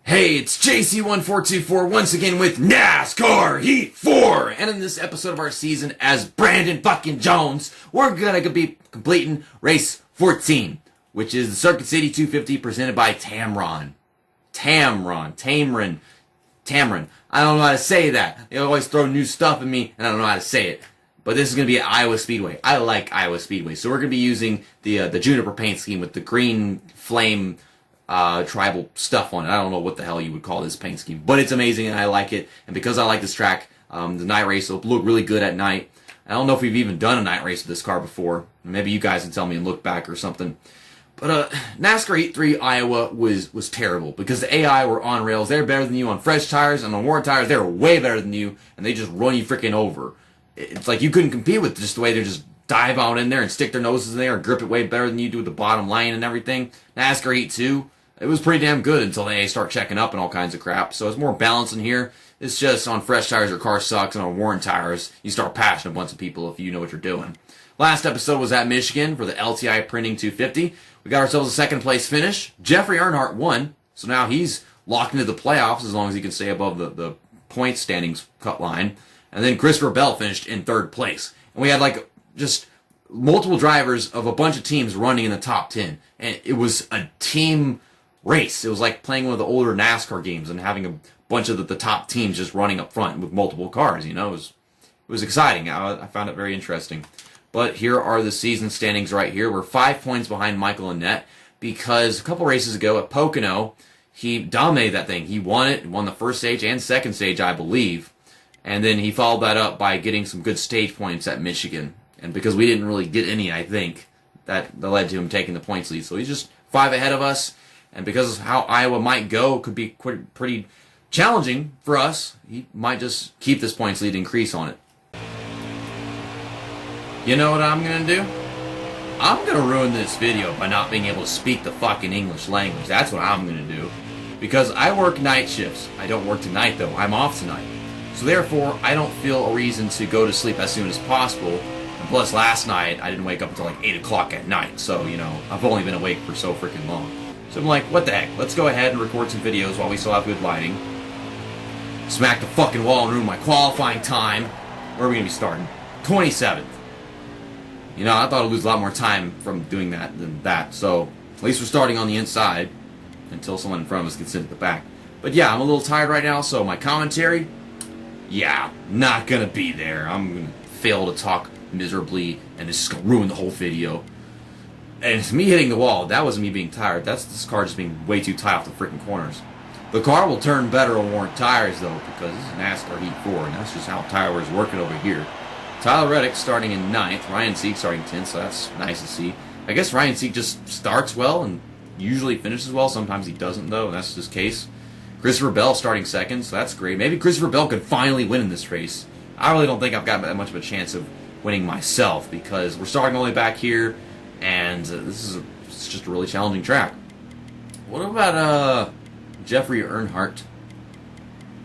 Hey, it's JC1424 once again with NASCAR Heat 4! And in this episode of our season as Brandon fucking Jones, we're gonna be completing race 14, which is the Circuit City 250 presented by Tamron. Tamron. I don't know how to say that. They always throw new stuff at me, and I don't know how to say it. But this is going to be at Iowa Speedway. I like Iowa Speedway. So we're going to be using the Juniper paint scheme with the green flame tribal stuff on it. I don't know what the hell you would call this paint scheme, but it's amazing and I like it. And because I like this track, the night race will look really good at night. I don't know if we've even done a night race with this car before. Maybe you guys can tell me and look back or something. But NASCAR Heat 3 Iowa was terrible because the AI were on rails. They're better than you on fresh tires, and on worn tires they're way better than you, and they just run you freaking over. It's like you couldn't compete with just the way they just dive out in there and stick their noses in there and grip it way better than you do with the bottom line and everything. NASCAR Heat 2, it was pretty damn good until they start checking up and all kinds of crap. So it's more balanced in here. It's just on fresh tires your car sucks, and on worn tires you start passing a bunch of people if you know what you're doing. Last episode was at Michigan for the LTI Printing 250. We got ourselves a second place finish. Jeffrey Earnhardt won, so now he's locked into the playoffs as long as he can stay above the point standings cut line. And then Christopher Bell finished in third place. And we had like just multiple drivers of a bunch of teams running in the top 10. And it was a team race. It was like playing one of the older NASCAR games and having a bunch of the top teams just running up front with multiple cars. You know, it was exciting. I found it very interesting. But here are the season standings right here. We're 5 points behind Michael Annett because a couple races ago at Pocono, he dominated that thing. He won it, won the first stage and second stage, I believe. And then he followed that up by getting some good stage points at Michigan. And because we didn't really get any, I think, that led to him taking the points lead. So he's just 5 ahead of us. And because of how Iowa might go, it could be pretty challenging for us. He might just keep this points lead and increase on it. You know what I'm going to do? I'm going to ruin this video by not being able to speak the fucking English language. That's what I'm going to do. Because I work night shifts. I don't work tonight, though. I'm off tonight. So therefore, I don't feel a reason to go to sleep as soon as possible. And plus, last night, I didn't wake up until like 8 o'clock at night. So, you know, I've only been awake for so freaking long. So I'm like, what the heck? Let's go ahead and record some videos while we still have good lighting. Smack the fucking wall and ruin my qualifying time. Where are we going to be starting? 27th. You know, I thought I'd lose a lot more time from doing that than that. So, at least we're starting on the inside until someone in front of us gets into the back. But yeah, I'm a little tired right now, so my commentary, yeah, not gonna be there. I'm gonna fail to talk miserably, and this is gonna ruin the whole video. And it's me hitting the wall. That wasn't me being tired. That's this car just being way too tight off the freaking corners. The car will turn better on worn tires, though, because this is NASCAR Heat 4, and that's just how tire wear is working over here. Tyler Reddick starting in 9th, Ryan Sieg starting 10th, so that's nice to see. I guess Ryan Sieg just starts well and usually finishes well. Sometimes he doesn't, though, and that's his case. Christopher Bell starting 2nd, so that's great. Maybe Christopher Bell could finally win in this race. I really don't think I've got that much of a chance of winning myself because we're starting all the way back here, and it's just a really challenging track. What about Jeffrey Earnhardt?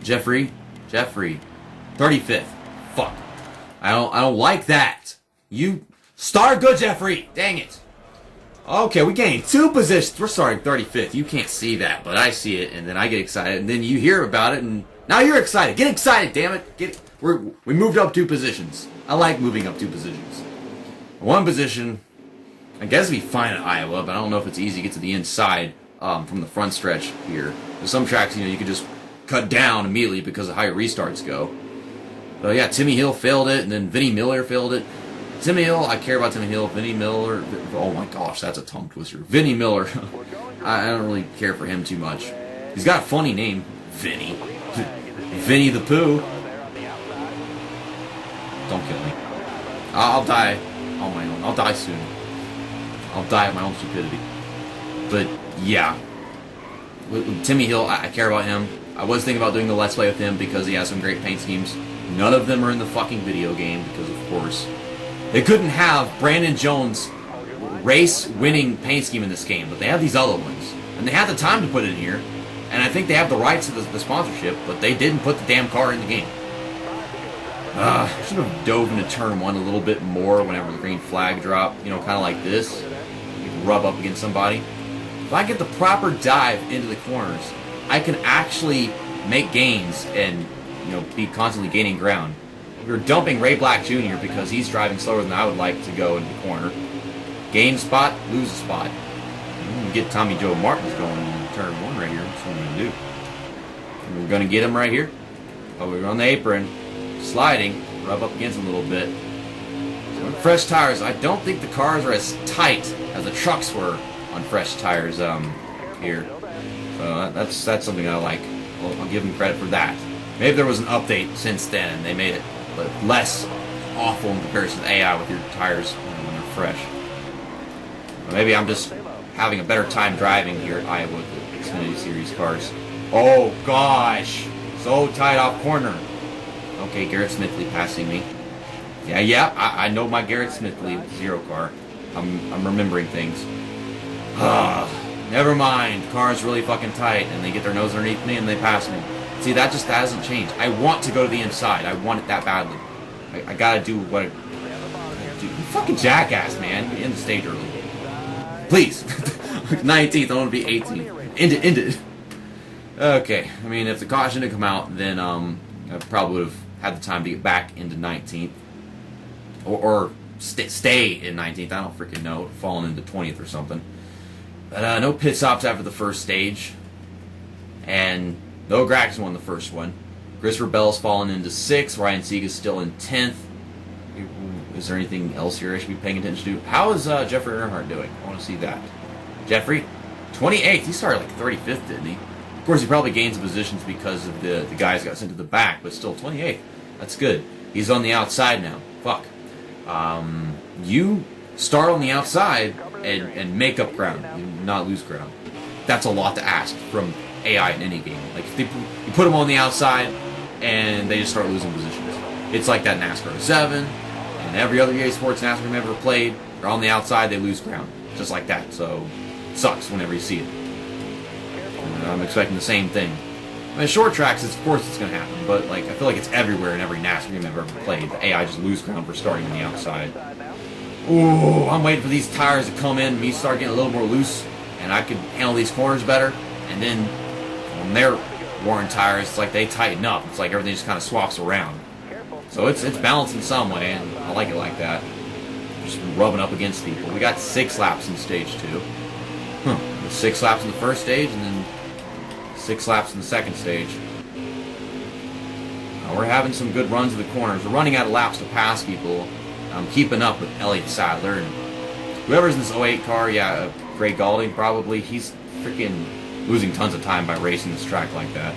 Jeffrey? 35th. Fuck. I don't like that. You start good, Jeffrey. Dang it. Okay, we gained 2 positions. We're starting 35th. You can't see that, but I see it, and then I get excited, and then you hear about it, and now you're excited. Get excited, damn it. We moved up 2 positions. I like moving up 2 positions. 1 position, I guess it'd be fine at Iowa, but I don't know if it's easy to get to the inside from the front stretch here. There's some tracks, you know, you could just cut down immediately because of how your restarts go. But yeah, Timmy Hill failed it, and then Vinnie Miller failed it. Timmy Hill, I care about Timmy Hill. Vinnie Miller, oh my gosh, that's a tongue twister. Vinnie Miller, I don't really care for him too much. He's got a funny name, Vinnie. Vinnie the Pooh. Don't kill me. I'll die on my own. I'll die soon. I'll die of my own stupidity. But yeah, with Timmy Hill, I care about him. I was thinking about doing the Let's Play with him because he has some great paint schemes. None of them are in the fucking video game because, of course, they couldn't have Brandon Jones' race-winning paint scheme in this game, but they have these other ones. And they have the time to put it in here, and I think they have the rights to the sponsorship, but they didn't put the damn car in the game. I should have dove into turn 1 a little bit more whenever the green flag dropped, you know, kind of like this. You can rub up against somebody. If I get the proper dive into the corners, I can actually make gains and, be constantly gaining ground. We were dumping Ray Black Jr. because he's driving slower than I would like to go into the corner. Gain a spot, lose a spot. Get Tommy Joe Martins going in turn 1 right here. That's what I'm going to do. And we're going to get him right here. Oh, we're on the apron. Sliding. Rub up against him a little bit. So on fresh tires, I don't think the cars are as tight as the trucks were on fresh tires here. So that's something I like. I'll give them credit for that. Maybe there was an update since then and they made it less awful in comparison to AI with your tires when they're fresh. Or maybe I'm just having a better time driving here at Iowa with the Xfinity Series cars. Oh gosh, so tight off corner. Okay, Garrett Smithley passing me. Yeah, I know my Garrett Smithley zero car. I'm remembering things. Never mind. Car's really fucking tight, and they get their nose underneath me and they pass me. See, that hasn't changed. I want to go to the inside. I want it that badly. I gotta do what I do. You fucking jackass, man. Get in the stage early. Please. 19th, I want to be 18th. End it. Okay. I mean, if the caution didn't come out, then I probably would have had the time to get back into 19th. Or stay in 19th. I don't freaking know. Falling into 20th or something. But no pit stops after the first stage. And no Gregson won the first one. Christopher Bell's fallen into 6th. Ryan Sega's still in 10th. Is there anything else here I should be paying attention to? How is Jeffrey Earnhardt doing? I want to see that. Jeffrey, 28th. He started like 35th, didn't he? Of course, he probably gained some positions because of the guys got sent to the back, but still 28th. That's good. He's on the outside now. Fuck. You start on the outside and make up ground, not lose ground. That's a lot to ask from AI in any game. Like, if you put them on the outside and they just start losing positions. It's like that NASCAR 7 and every other EA Sports NASCAR game ever played. They're on the outside, they lose ground. Just like that. So, it sucks whenever you see it. And I'm expecting the same thing. I mean, short tracks, of course it's going to happen, but like I feel like it's everywhere in every NASCAR game I've ever played. The AI just lose ground for starting on the outside. Ooh, I'm waiting for these tires to come in, me start getting a little more loose, and I can handle these corners better. And then when they're worn tires, it's like they tighten up. It's like everything just kind of swaps around. So it's balanced in some way, and I like it like that. Just rubbing up against people. We got 6 laps in stage 2. 6 laps in the first stage, and then 6 laps in the second stage. We're having some good runs of the corners. We're running out of laps to pass people. I'm keeping up with Elliott Sadler. And whoever's in this '08 car, Greg Galding probably, he's freaking losing tons of time by racing this track like that.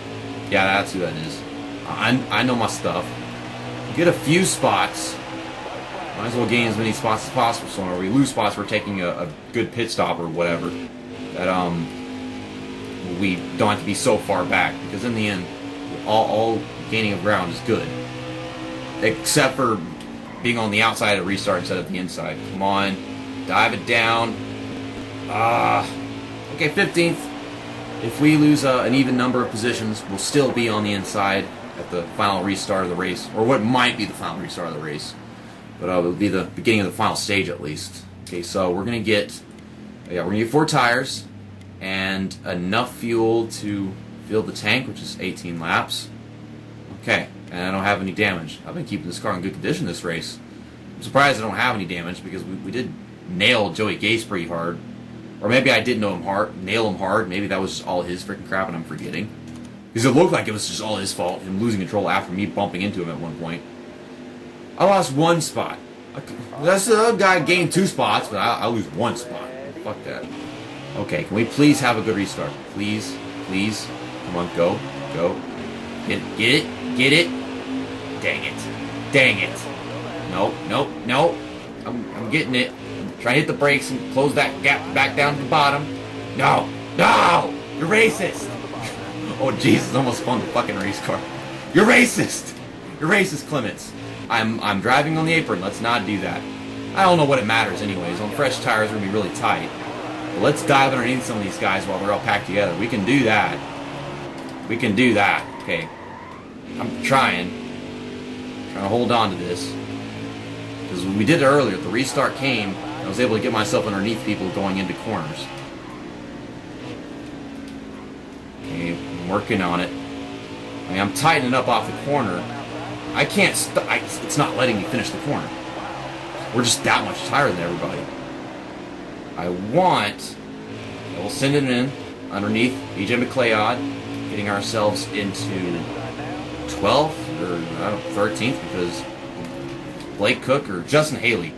Yeah, that's who that is. I know my stuff. Get a few spots. Might as well gain as many spots as possible. So when we lose spots, we're taking a good pit stop or whatever. That we don't have to be so far back, because in the end, all gaining of ground is good, except for being on the outside at restart instead of the inside. Come on, dive it down. Okay, 15th. If we lose an even number of positions, we'll still be on the inside at the final restart of the race, or what might be the final restart of the race, but it'll be the beginning of the final stage at least. Okay, so we're gonna get 4 tires and enough fuel to fill the tank, which is 18 laps. Okay, and I don't have any damage. I've been keeping this car in good condition this race. I'm surprised I don't have any damage, because we did nail Joey Gase pretty hard. Or maybe I did nail him hard. Maybe that was just all his freaking crap and I'm forgetting. Because it looked like it was just all his fault, him losing control after me bumping into him at one point. I lost 1 spot. That's the other guy gained 2 spots, but I lose 1 spot. Fuck that. Okay, can we please have a good restart? Please. Come on, go. Get it. Dang it. Nope. I'm getting it. I'm trying to hit the brakes and close that gap back down to the bottom. No! You're racist! Oh, Jesus, almost spun the fucking race car. You're racist, Clements. I'm driving on the apron. Let's not do that. I don't know what it matters anyways. On fresh tires, we're going to be really tight. But let's dive underneath some of these guys while they're all packed together. We can do that. Okay. I'm trying to hold on to this. Because when we did it earlier, the restart came, I was able to get myself underneath people going into corners. Okay, working on it. I mean, I'm tightening up off the corner. I can't it's not letting me finish the corner. We're just that much tighter than everybody. We'll send it in underneath BJ McLeod, getting ourselves into 12th or 13th because Blake Cook or Justin Haley.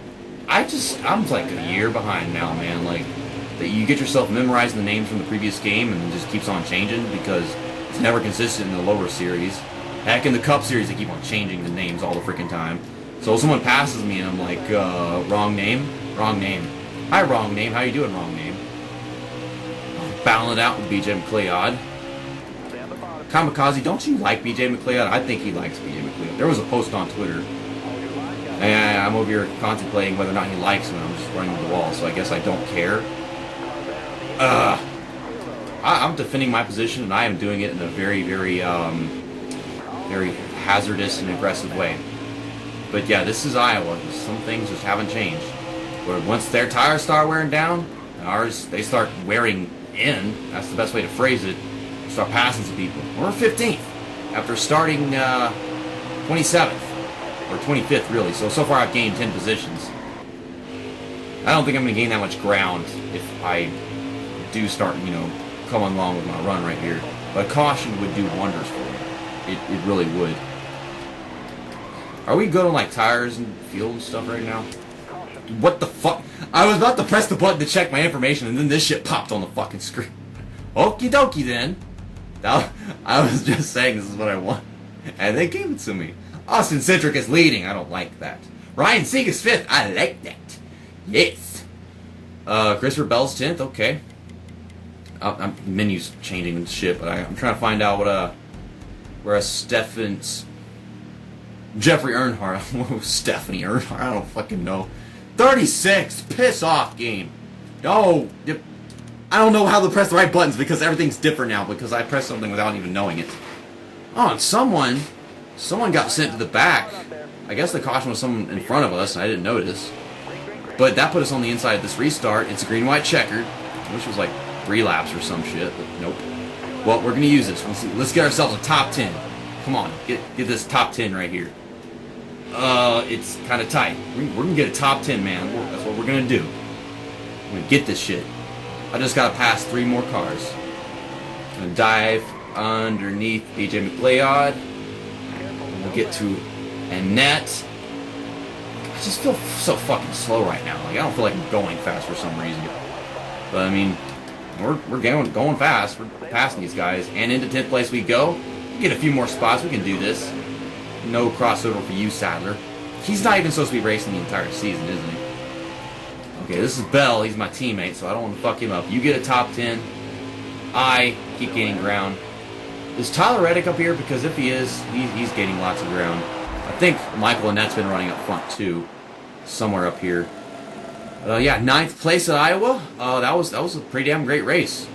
I'm like a year behind now, man. Like, that you get yourself memorizing the names from the previous game and it just keeps on changing because it's never consistent in the lower series. Heck, in the Cup Series, they keep on changing the names all the freaking time. So if someone passes me and I'm like, wrong name? Wrong name. Hi, wrong name. How you doing, wrong name? Battling it out with BJ McLeod. Kamikaze, don't you like BJ McLeod? I think he likes BJ McLeod. There was a post on Twitter. And I'm over here contemplating whether or not he likes me. I'm just running to the wall, so I guess I don't care. I'm defending my position, and I am doing it in a very, very, very hazardous and aggressive way. But yeah, this is Iowa. Some things just haven't changed. But once their tires start wearing down, and ours, they start wearing in. That's the best way to phrase it. Start passing some people. We're 15th after starting 27th. Or 25th, really. So far I've gained 10 positions. I don't think I'm going to gain that much ground if I do start, coming along with my run right here. But caution would do wonders for me. It really would. Are we good on, like, tires and fuel and stuff right now? What the fuck? I was about to press the button to check my information, and then this shit popped on the fucking screen. Okie dokie, then. I was just saying this is what I want. And they gave it to me. Austin Citric is leading. I don't like that. Ryan Sieg is 5th. I like that. Yes. Christopher Bell's 10th. Okay. Menu's changing and shit, but I'm trying to find out where Jeffrey Earnhardt. Stephanie Earnhardt. I don't fucking know. 36. Piss off game. No. I don't know how to press the right buttons because everything's different now because I pressed something without even knowing it. Oh, and someone got sent to the back. I guess the caution was someone in front of us, and I didn't notice. But that put us on the inside of this restart. It's a green-white checkered, which was like 3 laps or some shit, but nope. Well, we're going to use this. Let's get ourselves a top 10. Come on, get this top 10 right here. It's kind of tight. We're going to get a top 10, man. That's what we're going to do. I'm going to get this shit. I just got to pass 3 more cars. I'm going to dive underneath BJ McLeod. We'll get to Annette. I just feel so fucking slow right now. Like, I don't feel like I'm going fast for some reason. But I mean, we're going fast. We're passing these guys, and into 10th place we go. We get a few more spots. We can do this. No crossover for you, Sadler. He's not even supposed to be racing the entire season, isn't he? Okay, this is Bell. He's my teammate, so I don't want to fuck him up. You get a top 10. I keep gaining ground. Is Tyler Reddick up here? Because if he is, he's gaining lots of ground. I think Michael Annette's been running up front too, somewhere up here. Yeah, 9th place at Iowa. That was a pretty damn great race.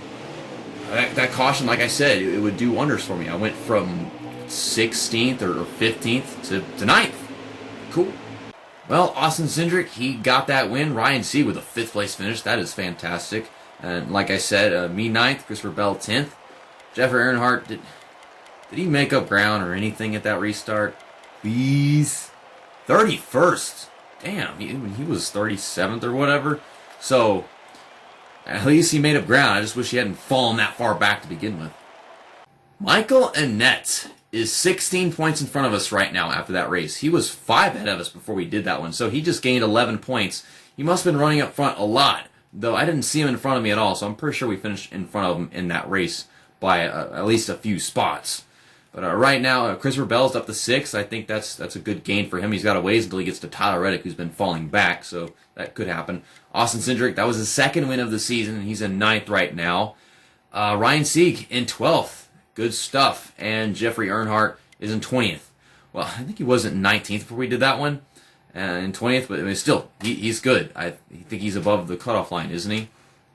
That caution, like I said, it would do wonders for me. I went from 16th or 15th to 9th. Cool. Well, Austin Cindric, he got that win. Ryan C. with a 5th place finish. That is fantastic. And like I said, me 9th, Christopher Bell 10th. Jeffrey Earnhardt, did he make up ground or anything at that restart? Please. 31st. Damn, he was 37th or whatever. So, at least he made up ground. I just wish he hadn't fallen that far back to begin with. Michael Annette is 16 points in front of us right now after that race. He was 5 ahead of us before we did that one, so he just gained 11 points. He must have been running up front a lot, though I didn't see him in front of me at all, so I'm pretty sure we finished in front of him in that race by at least a few spots. But right now, Christopher Bell's up to 6th. I think that's a good gain for him. He's got a ways until he gets to Tyler Reddick, who's been falling back, so that could happen. Austin Cindric, that was his 2nd win of the season, and he's in 9th right now. Ryan Sieg in 12th. Good stuff. And Jeffrey Earnhardt is in 20th. Well, I think he was in 19th before we did that one. In 20th, but I mean, still, he's good. I think he's above the cutoff line, isn't he?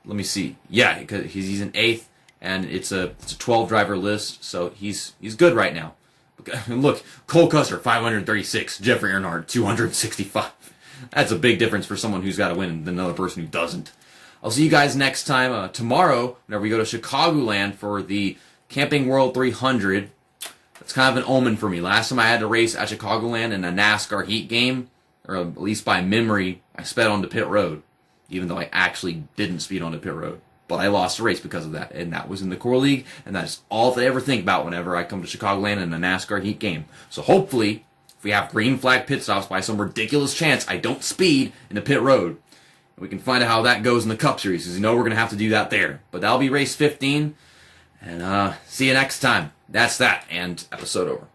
Let me see. Yeah, because he's in 8th. And it's a 12-driver list, so he's good right now. Look, Cole Custer, 536. Jeffrey Earnhardt, 265. That's a big difference for someone who's got to win than another person who doesn't. I'll see you guys next time tomorrow whenever we go to Chicagoland for the Camping World 300. That's kind of an omen for me. Last time I had to race at Chicagoland in a NASCAR Heat game, or at least by memory, I sped onto pit road, even though I actually didn't speed onto pit road. But I lost a race because of that, and that was in the Core League, and that's all they ever think about whenever I come to Chicagoland in a NASCAR Heat game. So hopefully, if we have green flag pit stops by some ridiculous chance, I don't speed into pit road. We can find out how that goes in the Cup Series, because we're going to have to do that there. But that'll be race 15, and see you next time. That's that, and episode over.